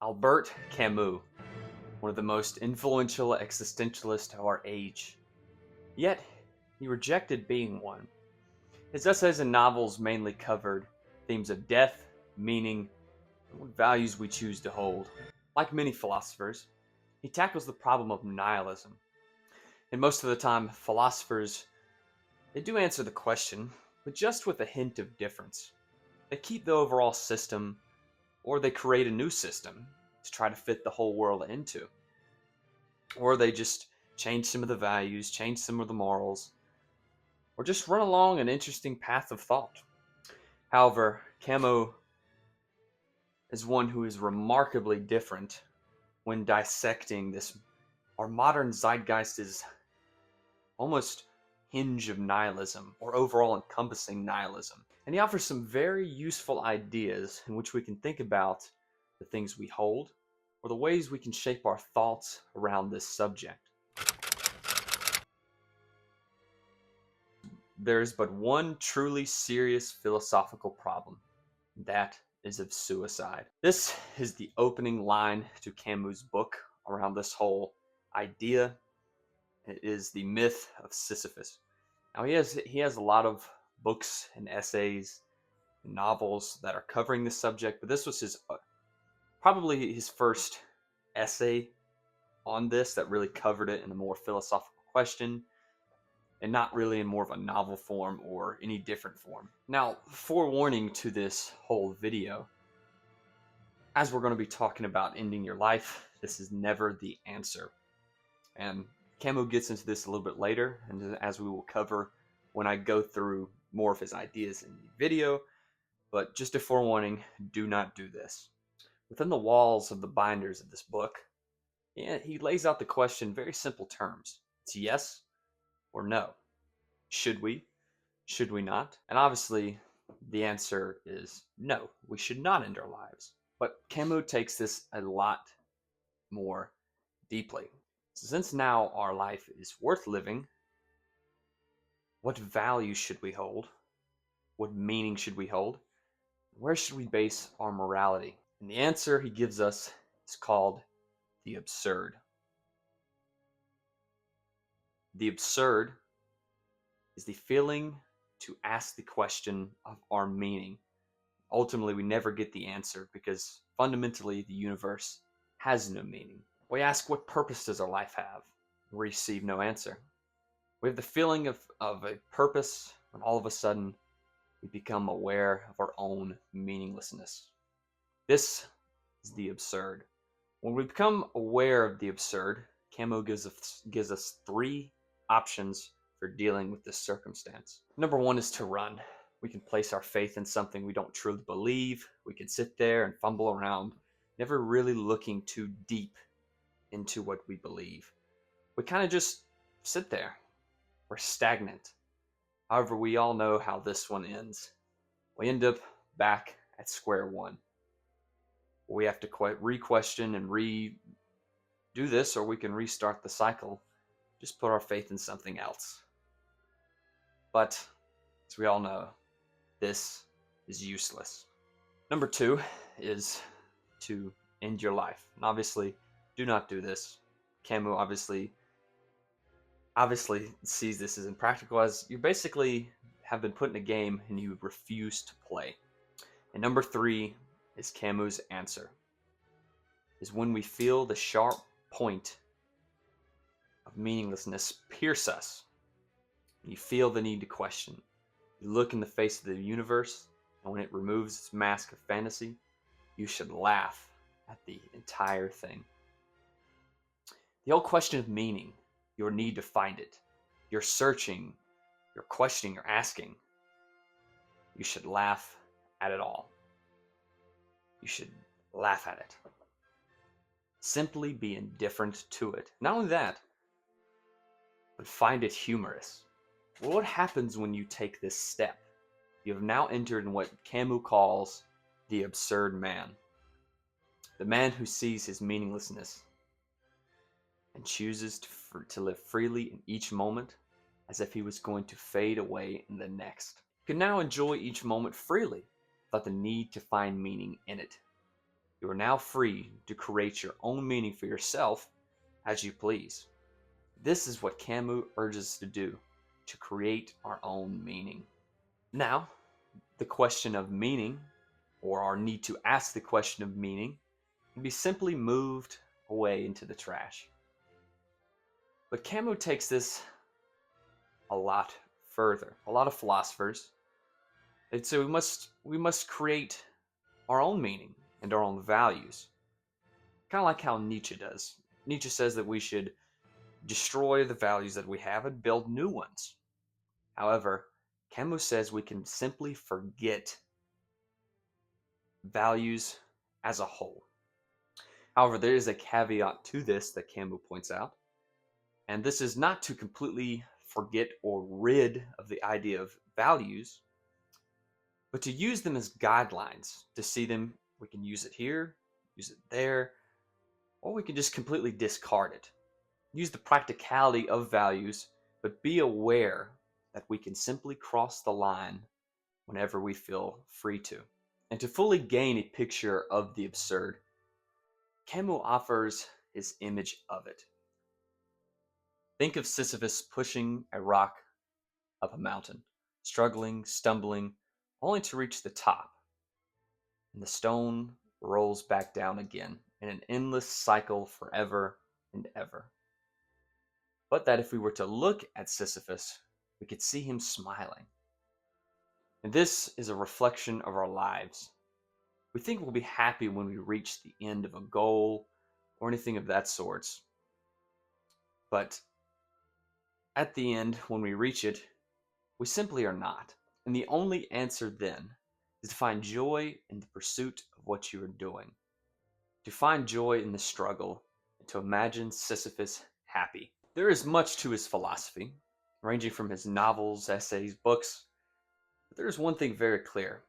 Albert Camus, one of the most influential existentialists of our age. Yet, he rejected being one. His essays and novels mainly covered themes of death, meaning, and what values we choose to hold. Like many philosophers, he tackles the problem of nihilism. And most of the time, philosophers, they do answer the question, but just with a hint of difference. They keep the overall system, or they create a new system to try to fit the whole world into. Or they just change some of the values, change some of the morals, or just run along an interesting path of thought. However, Camus is one who is remarkably different when dissecting this. Our modern zeitgeist is almost hinge of nihilism, or overall encompassing nihilism. And he offers some very useful ideas in which we can think about the things we hold, or the ways we can shape our thoughts around this subject. There is but one truly serious philosophical problem. That is of suicide. This is the opening line to Camus' book around this whole idea. It is the myth of Sisyphus. Now he has a lot of books and essays and novels that are covering this subject, but this was his probably his first essay on this that really covered it in a more philosophical question, and not really in more of a novel form or any different form. Now, forewarning to this whole video, as we're going to be talking about ending your life, this is never the answer. And Camus gets into this a little bit later, and as we will cover when I go through more of his ideas in the video, but just a forewarning, do not do this. Within the walls of the binders of this book, he lays out the question in very simple terms. It's yes or no. Should we? Should we not? And obviously, the answer is no. We should not end our lives. But Camus takes this a lot more deeply. Since now our life is worth living, what value should we hold? What meaning should we hold? Where should we base our morality? And the answer he gives us is called the absurd. The absurd is the feeling to ask the question of our meaning. Ultimately, we never get the answer because fundamentally the universe has no meaning. We ask, what purpose does our life have? We receive no answer. We have the feeling of a purpose when all of a sudden we become aware of our own meaninglessness. This is the absurd. When we become aware of the absurd, Camus gives us three options for dealing with this circumstance. Number one is to run. We can place our faith in something we don't truly believe. We can sit there and fumble around, never really looking too deep into what we believe. We kind of just sit there. We're stagnant. However, we all know how this one ends. We end up back at square one. We have to re-question and redo this, or we can restart the cycle. Just put our faith in something else. But, as we all know, this is useless. Number two is to end your life. And obviously, do not do this. Camus obviously sees this as impractical, as you basically have been put in a game and you refuse to play. And number three is Camus' answer. Is when we feel the sharp point of meaninglessness pierce us. You feel the need to question. You look in the face of the universe, and when it removes its mask of fantasy, you should laugh at the entire thing. The whole question of meaning, your need to find it, your searching, your questioning, your asking, you should laugh at it all. You should laugh at it. Simply be indifferent to it. Not only that, but find it humorous. Well, what happens when you take this step? You have now entered in what Camus calls the absurd man. The man who sees his meaninglessness and chooses to live freely in each moment as if he was going to fade away in the next. You can now enjoy each moment freely without the need to find meaning in it. You are now free to create your own meaning for yourself as you please. This is what Camus urges us to do, to create our own meaning. Now, the question of meaning, or our need to ask the question of meaning, can be simply moved away into the trash. But Camus takes this a lot further. A lot of philosophers, they'd say we must create our own meaning and our own values. Kind of like how Nietzsche does. Nietzsche says that we should destroy the values that we have and build new ones. However, Camus says we can simply forget values as a whole. However, there is a caveat to this that Camus points out, and this is not to completely forget or rid of the idea of values, but to use them as guidelines, to see them, we can use it here, use it there, or we can just completely discard it. Use the practicality of values, but be aware that we can simply cross the line whenever we feel free to. And to fully gain a picture of the absurd, Camus offers his image of it. Think of Sisyphus pushing a rock up a mountain, struggling, stumbling, only to reach the top. And the stone rolls back down again in an endless cycle forever and ever. But that if we were to look at Sisyphus, we could see him smiling. And this is a reflection of our lives. We think we'll be happy when we reach the end of a goal or anything of that sort. But at the end, when we reach it, we simply are not. And the only answer then is to find joy in the pursuit of what you are doing. To find joy in the struggle, and to imagine Sisyphus happy. There is much to his philosophy, ranging from his novels, essays, books. But there is one thing very clear,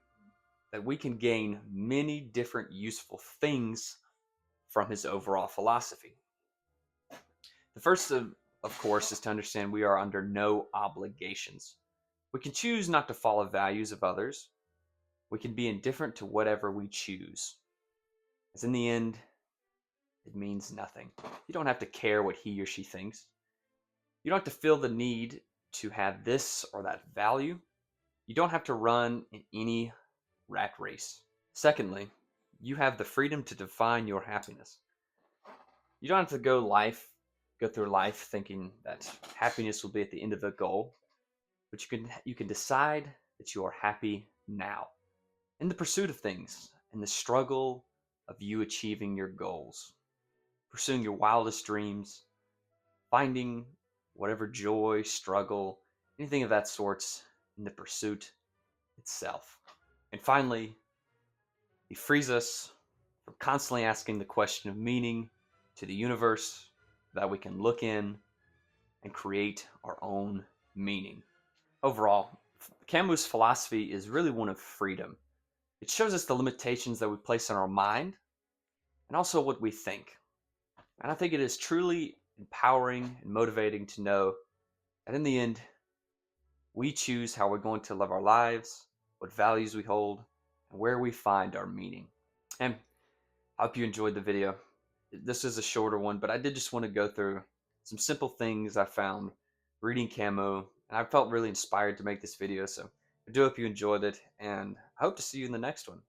that we can gain many different useful things from his overall philosophy. The first, of course, is to understand we are under no obligations. We can choose not to follow values of others. We can be indifferent to whatever we choose. As in the end, it means nothing. You don't have to care what he or she thinks. You don't have to feel the need to have this or that value. You don't have to run in any rat race. Secondly, you have the freedom to define your happiness. You don't have to go through life thinking that happiness will be at the end of the goal, but you can decide that you are happy now, in the pursuit of things, in the struggle of you achieving your goals, pursuing your wildest dreams, finding whatever joy, struggle, anything of that sort in the pursuit itself. And finally, he frees us from constantly asking the question of meaning to the universe, that we can look in and create our own meaning. Overall, Camus' philosophy is really one of freedom. It shows us the limitations that we place on our mind and also what we think. And I think it is truly empowering and motivating to know that in the end, we choose how we're going to live our lives, what values we hold, and where we find our meaning. And I hope you enjoyed the video. This is a shorter one, but I did just want to go through some simple things I found reading Camus, and I felt really inspired to make this video, so I do hope you enjoyed it, and I hope to see you in the next one.